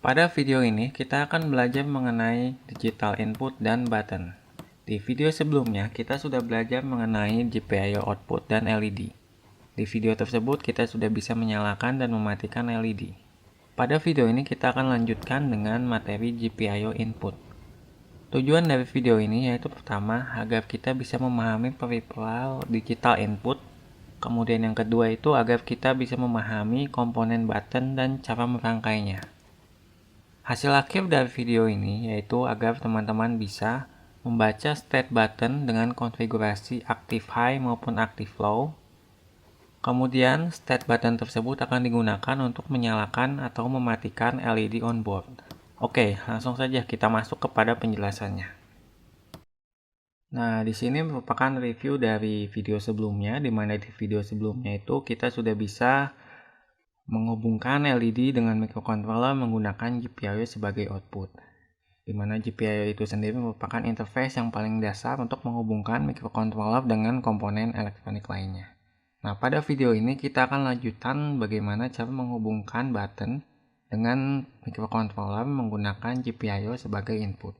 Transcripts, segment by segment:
Pada video ini, kita akan belajar mengenai digital input dan button. Di video sebelumnya, kita sudah belajar mengenai GPIO output dan LED. Di video tersebut, kita sudah bisa menyalakan dan mematikan LED. Pada video ini, kita akan lanjutkan dengan materi GPIO input. Tujuan dari video ini yaitu pertama, agar kita bisa memahami peripheral digital input. Kemudian yang kedua itu agar kita bisa memahami komponen button dan cara merangkainya. Hasil akhir dari video ini yaitu agar teman-teman bisa membaca state button dengan konfigurasi active high maupun active low. Kemudian state button tersebut akan digunakan untuk menyalakan atau mematikan LED on board. Oke, langsung saja kita masuk kepada penjelasannya. Nah, di sini merupakan review dari video sebelumnya, di mana di video sebelumnya itu kita sudah bisa menghubungkan LED dengan microcontroller menggunakan GPIO sebagai output. Di mana GPIO itu sendiri merupakan interface yang paling dasar untuk menghubungkan microcontroller dengan komponen elektronik lainnya. Nah, pada video ini kita akan lanjutkan bagaimana cara menghubungkan button dengan microcontroller menggunakan GPIO sebagai input.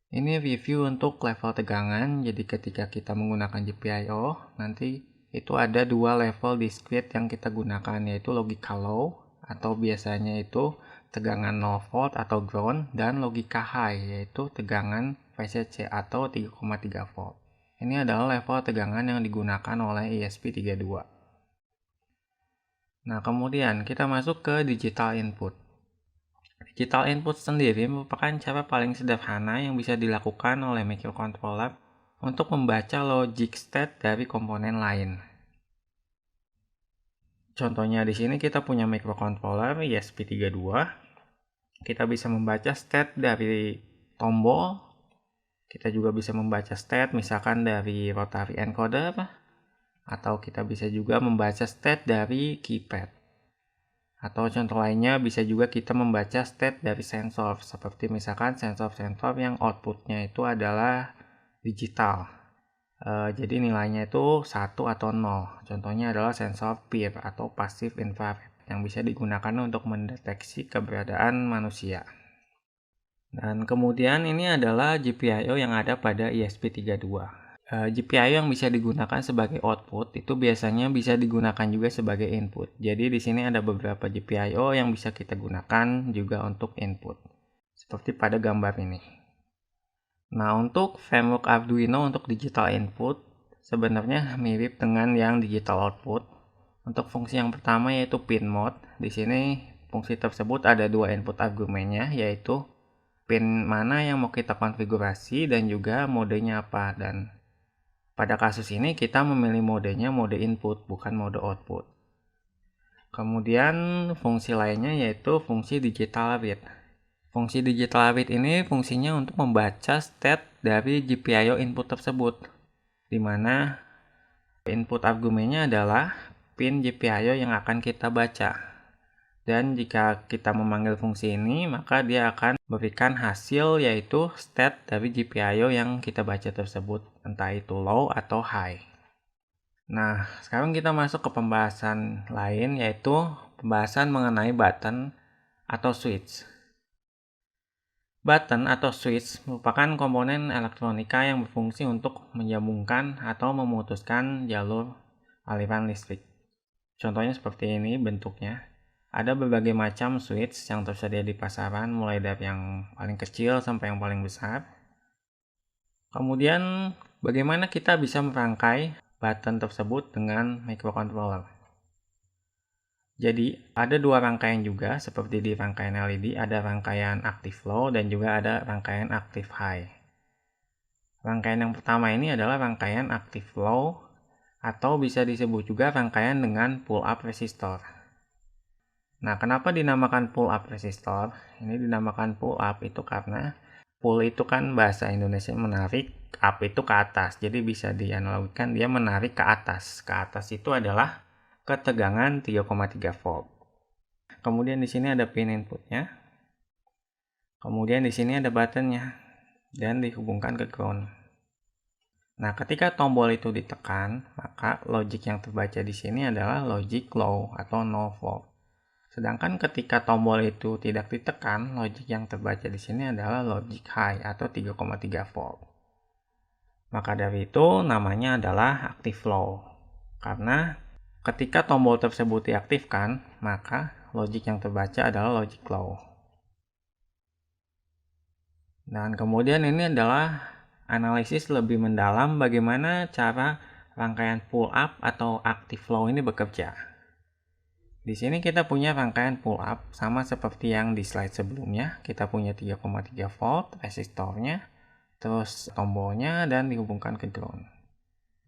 Ini review untuk level tegangan, jadi ketika kita menggunakan GPIO, nanti itu ada dua level discrete yang kita gunakan, yaitu logika low, atau biasanya itu tegangan 0 volt atau ground, dan logika high, yaitu tegangan VCC atau 3,3 volt. Ini adalah level tegangan yang digunakan oleh ESP32. Nah, kemudian kita masuk ke digital input. Digital input sendiri merupakan cara paling sederhana yang bisa dilakukan oleh microcontroller untuk membaca logic state dari komponen lain. Contohnya di sini kita punya microcontroller ESP32. Kita bisa membaca state dari tombol. Kita juga bisa membaca state misalkan dari rotary encoder, atau kita bisa juga membaca state dari keypad. Atau contoh lainnya bisa juga kita membaca state dari sensor, seperti misalkan sensor-sensor yang outputnya itu adalah digital. Jadi nilainya itu 1 atau 0. Contohnya adalah sensor PIR atau passive infrared yang bisa digunakan untuk mendeteksi keberadaan manusia. Dan kemudian ini adalah GPIO yang ada pada ESP32. GPIO yang bisa digunakan sebagai output itu biasanya bisa digunakan juga sebagai input. Jadi di sini ada beberapa GPIO yang bisa kita gunakan juga untuk input. Seperti pada gambar ini. Nah, untuk framework Arduino untuk digital input sebenarnya mirip dengan yang digital output. Untuk fungsi yang pertama yaitu pin mode. Di sini fungsi tersebut ada dua input argumennya, yaitu pin mana yang mau kita konfigurasi dan juga modenya apa. Dan pada kasus ini kita memilih modenya mode input, bukan mode output. Kemudian fungsi lainnya yaitu fungsi digital read. Fungsi digital read ini fungsinya untuk membaca state dari GPIO input tersebut, di mana input argumennya adalah pin GPIO yang akan kita baca. Dan jika kita memanggil fungsi ini, maka dia akan memberikan hasil yaitu state dari GPIO yang kita baca tersebut, entah itu low atau high. Nah, sekarang kita masuk ke pembahasan lain, yaitu pembahasan mengenai button atau switch. Button atau switch merupakan komponen elektronika yang berfungsi untuk menyambungkan atau memutuskan jalur aliran listrik. Contohnya seperti ini bentuknya. Ada berbagai macam switch yang tersedia di pasaran, mulai dari yang paling kecil sampai yang paling besar. Kemudian, bagaimana kita bisa merangkai button tersebut dengan microcontroller? Jadi, ada dua rangkaian juga, seperti di rangkaian LED, ada rangkaian active low dan juga ada rangkaian active high. Rangkaian yang pertama ini adalah rangkaian active low, atau bisa disebut juga rangkaian dengan pull-up resistor. Nah, kenapa dinamakan pull-up resistor? Ini dinamakan pull-up itu karena pull itu kan bahasa Indonesia menarik, up itu ke atas. Jadi bisa dianalogikan dia menarik ke atas. Ke atas itu adalah ketegangan 3,3 volt. Kemudian di sini ada pin inputnya. Kemudian di sini ada buttonnya dan dihubungkan ke ground. Nah, ketika tombol itu ditekan, maka logic yang terbaca di sini adalah logic low atau 0 volt. Sedangkan ketika tombol itu tidak ditekan, logic yang terbaca di sini adalah logic high atau 3,3 volt. Maka dari itu namanya adalah active low. Karena ketika tombol tersebut diaktifkan, maka logic yang terbaca adalah logic low. Dan kemudian ini adalah analisis lebih mendalam bagaimana cara rangkaian pull up atau active low ini bekerja. Di sini kita punya rangkaian pull up sama seperti yang di slide sebelumnya. Kita punya 3,3 volt resistornya, terus tombolnya, dan dihubungkan ke ground.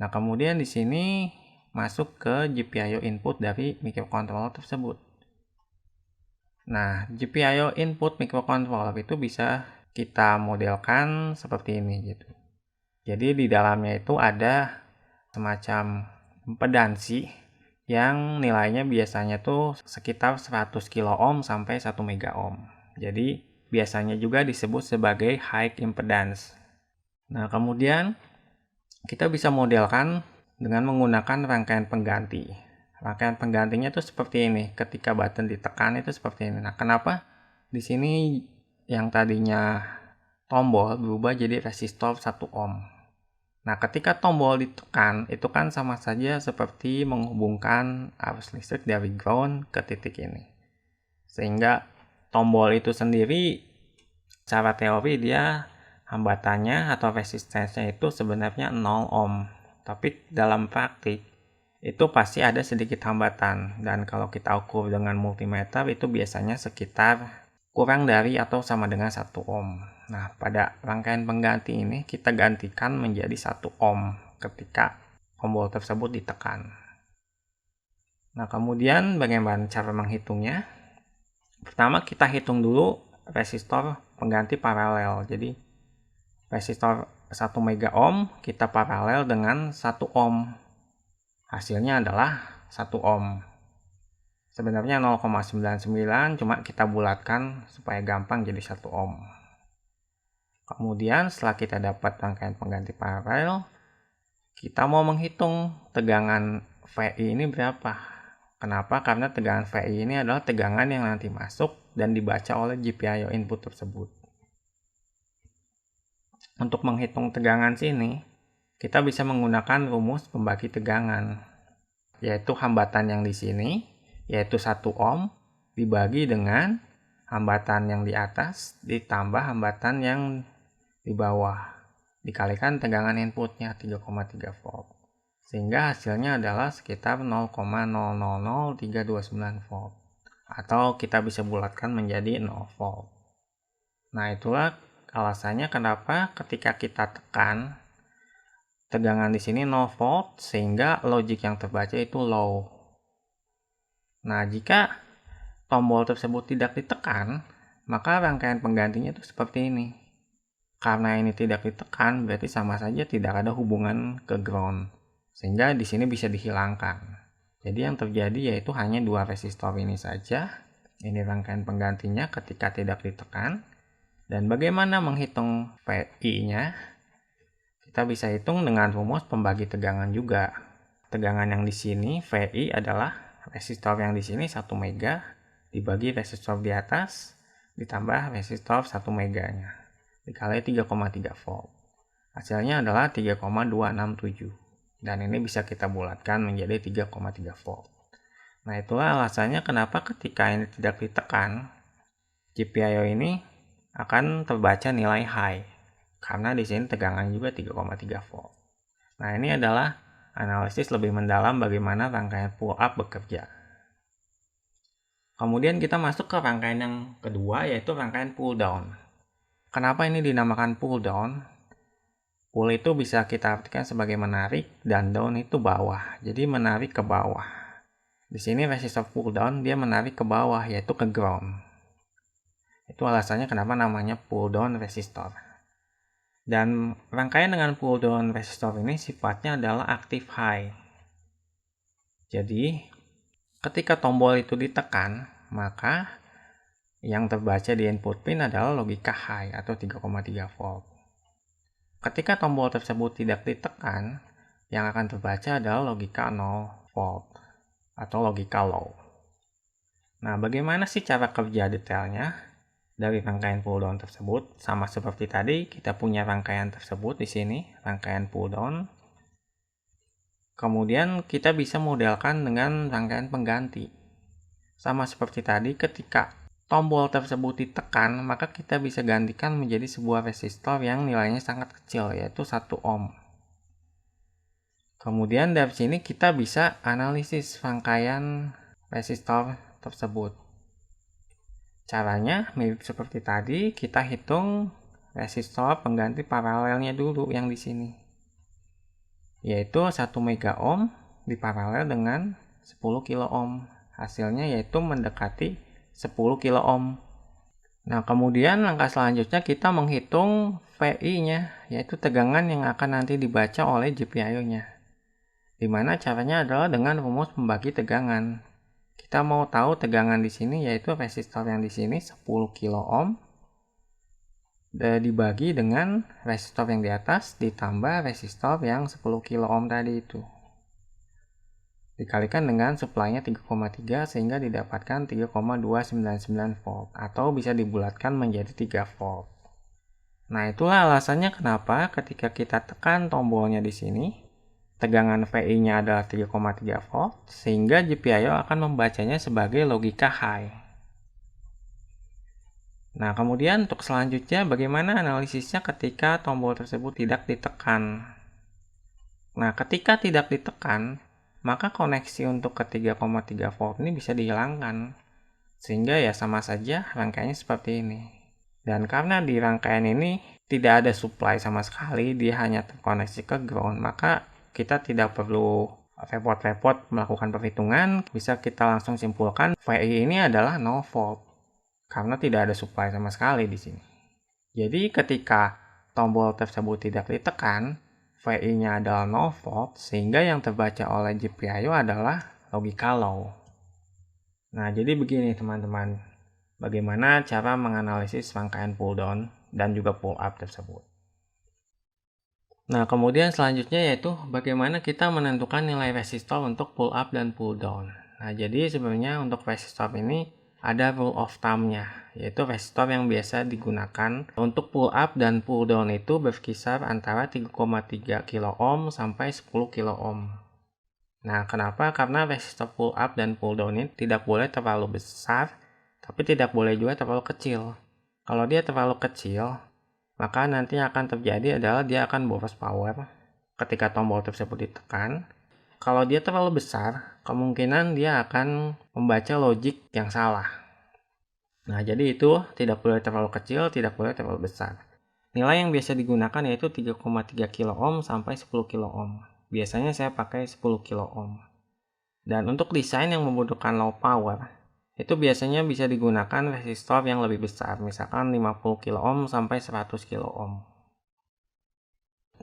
Nah, kemudian di sini masuk ke GPIO input dari microcontroller tersebut. Nah, GPIO input microcontroller itu bisa kita modelkan seperti ini gitu. Jadi di dalamnya itu ada semacam impedansi yang nilainya biasanya tuh sekitar 100 kilo ohm sampai 1 mega ohm. Jadi biasanya juga disebut sebagai high impedance. Nah, kemudian kita bisa modelkan dengan menggunakan rangkaian pengganti. Rangkaian penggantinya tuh seperti ini. Ketika button ditekan itu seperti ini. Nah, kenapa di sini yang tadinya tombol berubah jadi resistor 1 ohm. Nah, ketika tombol ditekan, itu kan sama saja seperti menghubungkan arus listrik dari ground ke titik ini. Sehingga tombol itu sendiri, secara teori dia hambatannya atau resistensinya itu sebenarnya 0 ohm. Tapi dalam praktik, itu pasti ada sedikit hambatan. Dan kalau kita ukur dengan multimeter, itu biasanya sekitar kurang dari atau sama dengan 1 ohm. Nah, pada rangkaian pengganti ini kita gantikan menjadi 1 ohm ketika tombol tersebut ditekan. Nah, kemudian bagaimana cara menghitungnya? Pertama, kita hitung dulu resistor pengganti paralel. Jadi, resistor 1 mega ohm kita paralel dengan 1 ohm. Hasilnya adalah 1 ohm. Sebenarnya 0,99, cuma kita bulatkan supaya gampang jadi 1 ohm. Kemudian setelah kita dapat rangkaian pengganti paralel, kita mau menghitung tegangan VI ini berapa. Kenapa? Karena tegangan VI ini adalah tegangan yang nanti masuk dan dibaca oleh GPIO input tersebut. Untuk menghitung tegangan sini, kita bisa menggunakan rumus pembagi tegangan, yaitu hambatan yang di sini, yaitu 1 ohm, dibagi dengan hambatan yang di atas, ditambah hambatan yang di bawah, dikalikan tegangan inputnya 3,3 volt. Sehingga hasilnya adalah sekitar 0,000329 volt. Atau kita bisa bulatkan menjadi 0 volt. Nah, itulah alasannya kenapa ketika kita tekan, tegangan di sini 0 volt, sehingga logic yang terbaca itu low. Nah, jika tombol tersebut tidak ditekan, maka rangkaian penggantinya itu seperti ini. Karena ini tidak ditekan, berarti sama saja tidak ada hubungan ke ground. Sehingga di sini bisa dihilangkan. Jadi yang terjadi yaitu hanya 2 resistor ini saja. Ini rangkaian penggantinya ketika tidak ditekan. Dan bagaimana menghitung VI-nya? Kita bisa hitung dengan rumus pembagi tegangan juga. Tegangan yang di sini, VI adalah resistor yang di sini 1 mega dibagi resistor di atas ditambah resistor 1 meganya dikali 3,3 volt. Hasilnya adalah 3,267. Dan ini bisa kita bulatkan menjadi 3,3 volt. Nah, itulah alasannya kenapa ketika ini tidak ditekan, GPIO ini akan terbaca nilai high. Karena di sini tegangan juga 3,3 volt. Nah, ini adalah analisis lebih mendalam bagaimana rangkaian pull up bekerja. Kemudian kita masuk ke rangkaian yang kedua, yaitu rangkaian pull down. Kenapa ini dinamakan pull down? Pull itu bisa kita artikan sebagai menarik, dan down itu bawah. Jadi menarik ke bawah. Di sini resistor pull down dia menarik ke bawah, yaitu ke ground. Itu alasannya kenapa namanya pull down resistor. Dan rangkaian dengan pull down resistor ini sifatnya adalah active high. Jadi ketika tombol itu ditekan, maka yang terbaca di input pin adalah logika high atau 3,3 volt. Ketika tombol tersebut tidak ditekan, yang akan terbaca adalah logika 0 volt atau logika low. Nah, bagaimana sih cara kerja detailnya dari rangkaian pull down tersebut? Sama seperti tadi, kita punya rangkaian tersebut di sini, rangkaian pull down. Kemudian kita bisa modelkan dengan rangkaian pengganti. Sama seperti tadi, ketika tombol tersebut ditekan, maka kita bisa gantikan menjadi sebuah resistor yang nilainya sangat kecil, yaitu 1 ohm. Kemudian dari sini kita bisa analisis rangkaian resistor tersebut. Caranya mirip seperti tadi, kita hitung resistor pengganti paralelnya dulu yang di sini, yaitu 1 mega ohm diparalel dengan 10 kilo ohm. Hasilnya yaitu mendekati 10 kilo ohm. Nah, kemudian langkah selanjutnya kita menghitung VI-nya, yaitu tegangan yang akan nanti dibaca oleh GPIO-nya. Dimana caranya adalah dengan rumus pembagi tegangan. Kita mau tahu tegangan di sini yaitu resistor yang di sini 10 kilo ohm dibagi dengan resistor yang di atas ditambah resistor yang 10 kilo ohm tadi itu. Dikalikan dengan supply-nya 3,3 sehingga didapatkan 3,299 volt atau bisa dibulatkan menjadi 3 volt. Nah, itulah alasannya kenapa ketika kita tekan tombolnya di sini, tegangan VI-nya adalah 3,3 volt sehingga GPIO akan membacanya sebagai logika high. Nah, kemudian untuk selanjutnya bagaimana analisisnya ketika tombol tersebut tidak ditekan. Nah, ketika tidak ditekan, maka koneksi untuk ke 3,3 volt ini bisa dihilangkan. Sehingga ya sama saja rangkaiannya seperti ini. Dan karena di rangkaian ini tidak ada supply sama sekali, dia hanya terkoneksi ke ground, maka kita tidak perlu repot-repot melakukan perhitungan, bisa kita langsung simpulkan VI ini adalah 0 volt. Karena tidak ada supply sama sekali di sini. Jadi ketika tombol tersebut tidak ditekan, VI-nya adalah 0 volt, sehingga yang terbaca oleh GPIO adalah logika low. Nah, jadi begini teman-teman, bagaimana cara menganalisis rangkaian pull down dan juga pull up tersebut. Nah, kemudian selanjutnya yaitu bagaimana kita menentukan nilai resistor untuk pull up dan pull down. Nah, jadi sebenarnya untuk resistor ini ada rule of thumb-nya, yaitu resistor yang biasa digunakan untuk pull up dan pull down itu berkisar antara 3,3 kilo ohm sampai 10 kilo ohm. Nah, kenapa? Karena resistor pull up dan pull down ini tidak boleh terlalu besar, tapi tidak boleh juga terlalu kecil. Kalau dia terlalu kecil, maka nanti akan terjadi adalah dia akan boros power ketika tombol tersebut ditekan. Kalau dia terlalu besar, kemungkinan dia akan membaca logik yang salah. Nah, jadi itu tidak boleh terlalu kecil, tidak boleh terlalu besar. Nilai yang biasa digunakan yaitu 3,3 kilo ohm sampai 10 kilo ohm. Biasanya saya pakai 10 kilo ohm. Dan untuk desain yang membutuhkan low power, itu biasanya bisa digunakan resistor yang lebih besar, misalkan 50 kilo ohm sampai 100 kilo ohm.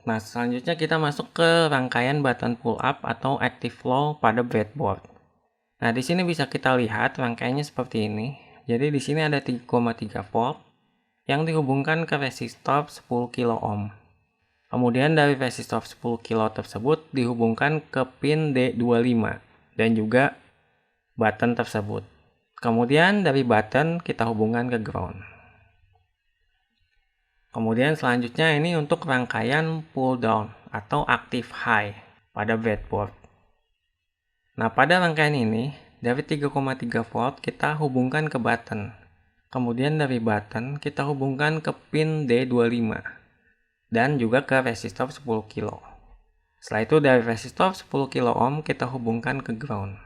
Nah, selanjutnya kita masuk ke rangkaian button pull up atau active low pada breadboard. Nah, di sini bisa kita lihat rangkaiannya seperti ini. Jadi di sini ada 3,3 volt yang dihubungkan ke resistor 10 kilo ohm. Kemudian dari resistor 10 kilo tersebut dihubungkan ke pin D25 dan juga button tersebut. Kemudian dari button kita hubungkan ke ground. Kemudian selanjutnya ini untuk rangkaian pull down atau active high pada breadboard. Nah, pada rangkaian ini dari 3,3 volt kita hubungkan ke button. Kemudian dari button kita hubungkan ke pin D25 dan juga ke resistor 10 kilo. Setelah itu dari resistor 10 kilo ohm kita hubungkan ke ground.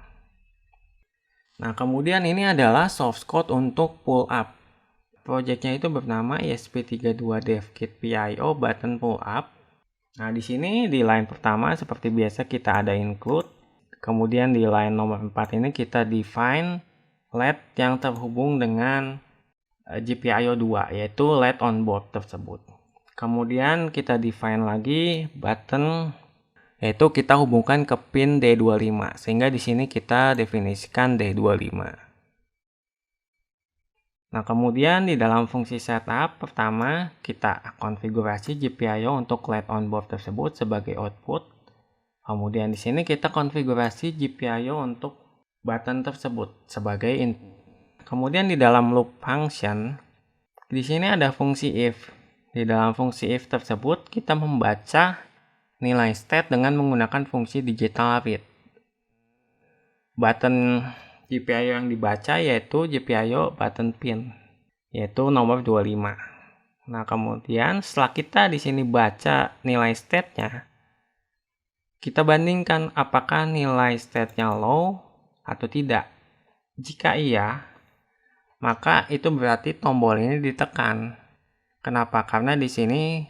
Nah, kemudian ini adalah source code untuk pull up. Projectnya itu bernama ESP32 DevKit PIO button pull up. Nah, di sini di line pertama seperti biasa kita ada include. Kemudian di line nomor 4 ini kita define LED yang terhubung dengan GPIO 2, yaitu LED on board tersebut. Kemudian kita define lagi button, yaitu kita hubungkan ke pin D25, sehingga di sini kita definisikan D25. Nah, kemudian di dalam fungsi setup, pertama kita konfigurasi GPIO untuk LED on board tersebut sebagai output. Kemudian di sini kita konfigurasi GPIO untuk button tersebut sebagai input. Kemudian di dalam loop function, di sini ada fungsi if. Di dalam fungsi if tersebut, kita membaca nilai state dengan menggunakan fungsi digital read. Button GPIO yang dibaca yaitu GPIO button pin, yaitu nomor 25. Nah, kemudian setelah kita di sini baca nilai state-nya, kita bandingkan apakah nilai state-nya low atau tidak. Jika iya, maka itu berarti tombol ini ditekan. Kenapa? Karena di sini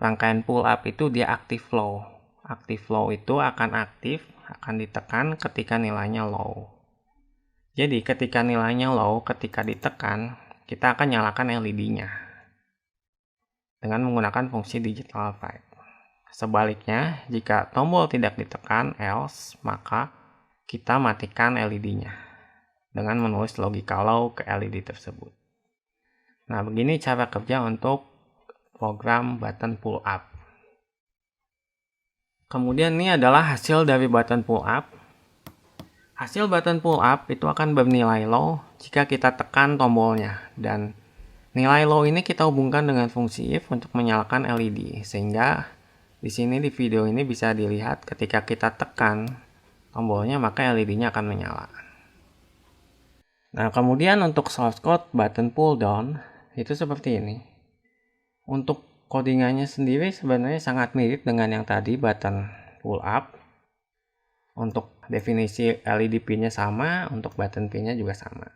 rangkaian pull up itu dia active low. Active low itu akan aktif, akan ditekan ketika nilainya low. Jadi ketika nilainya low, ketika ditekan, kita akan nyalakan LED-nya dengan menggunakan fungsi digital write. Sebaliknya, jika tombol tidak ditekan, else, maka kita matikan LED-nya dengan menulis logika low ke LED tersebut. Nah, begini cara kerja untuk program button pull up. Kemudian ini adalah hasil dari button pull up. Hasil button pull up itu akan bernilai low jika kita tekan tombolnya, dan nilai low ini kita hubungkan dengan fungsi if untuk menyalakan LED, sehingga di sini di video ini bisa dilihat ketika kita tekan tombolnya maka LED-nya akan menyala. Nah, kemudian untuk source code button pull down itu seperti ini. Untuk codingannya sendiri sebenarnya sangat mirip dengan yang tadi button pull up. Untuk definisi LED pin-nya sama, untuk button pin-nya juga sama.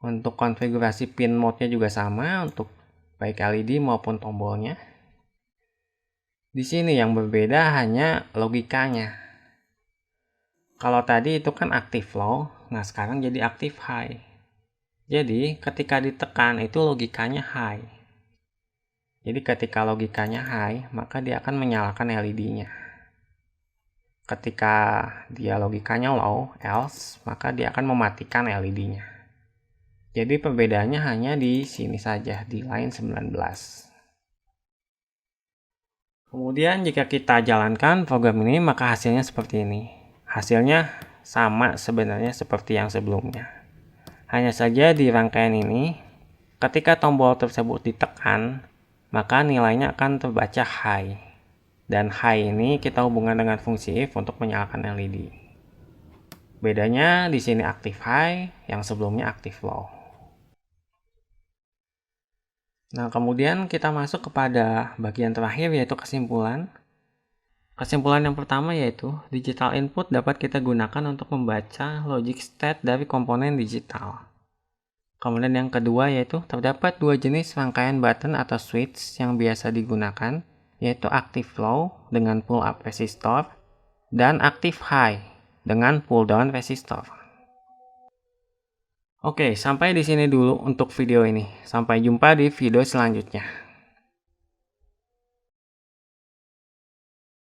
Untuk konfigurasi pin mode-nya juga sama untuk baik LED maupun tombolnya. Di sini yang berbeda hanya logikanya. Kalau tadi itu kan active low, nah sekarang jadi active high. Jadi ketika ditekan itu logikanya high. Jadi ketika logikanya high, maka dia akan menyalakan LED-nya. Ketika dia logikanya low, else, maka dia akan mematikan LED-nya. Jadi perbedaannya hanya di sini saja, di line 19. Kemudian jika kita jalankan program ini, maka hasilnya seperti ini. Hasilnya sama sebenarnya seperti yang sebelumnya. Hanya saja di rangkaian ini, ketika tombol tersebut ditekan, maka nilainya akan terbaca high. Dan high ini kita hubungkan dengan fungsi if untuk menyalakan LED. Bedanya di sini active high, yang sebelumnya active low. Nah, kemudian kita masuk kepada bagian terakhir, yaitu kesimpulan. Kesimpulan yang pertama yaitu, digital input dapat kita gunakan untuk membaca logic state dari komponen digital. Kemudian yang kedua yaitu, terdapat dua jenis rangkaian button atau switch yang biasa digunakan, yaitu active low dengan pull up resistor, dan active high dengan pull down resistor. Oke, sampai di sini dulu untuk video ini. Sampai jumpa di video selanjutnya.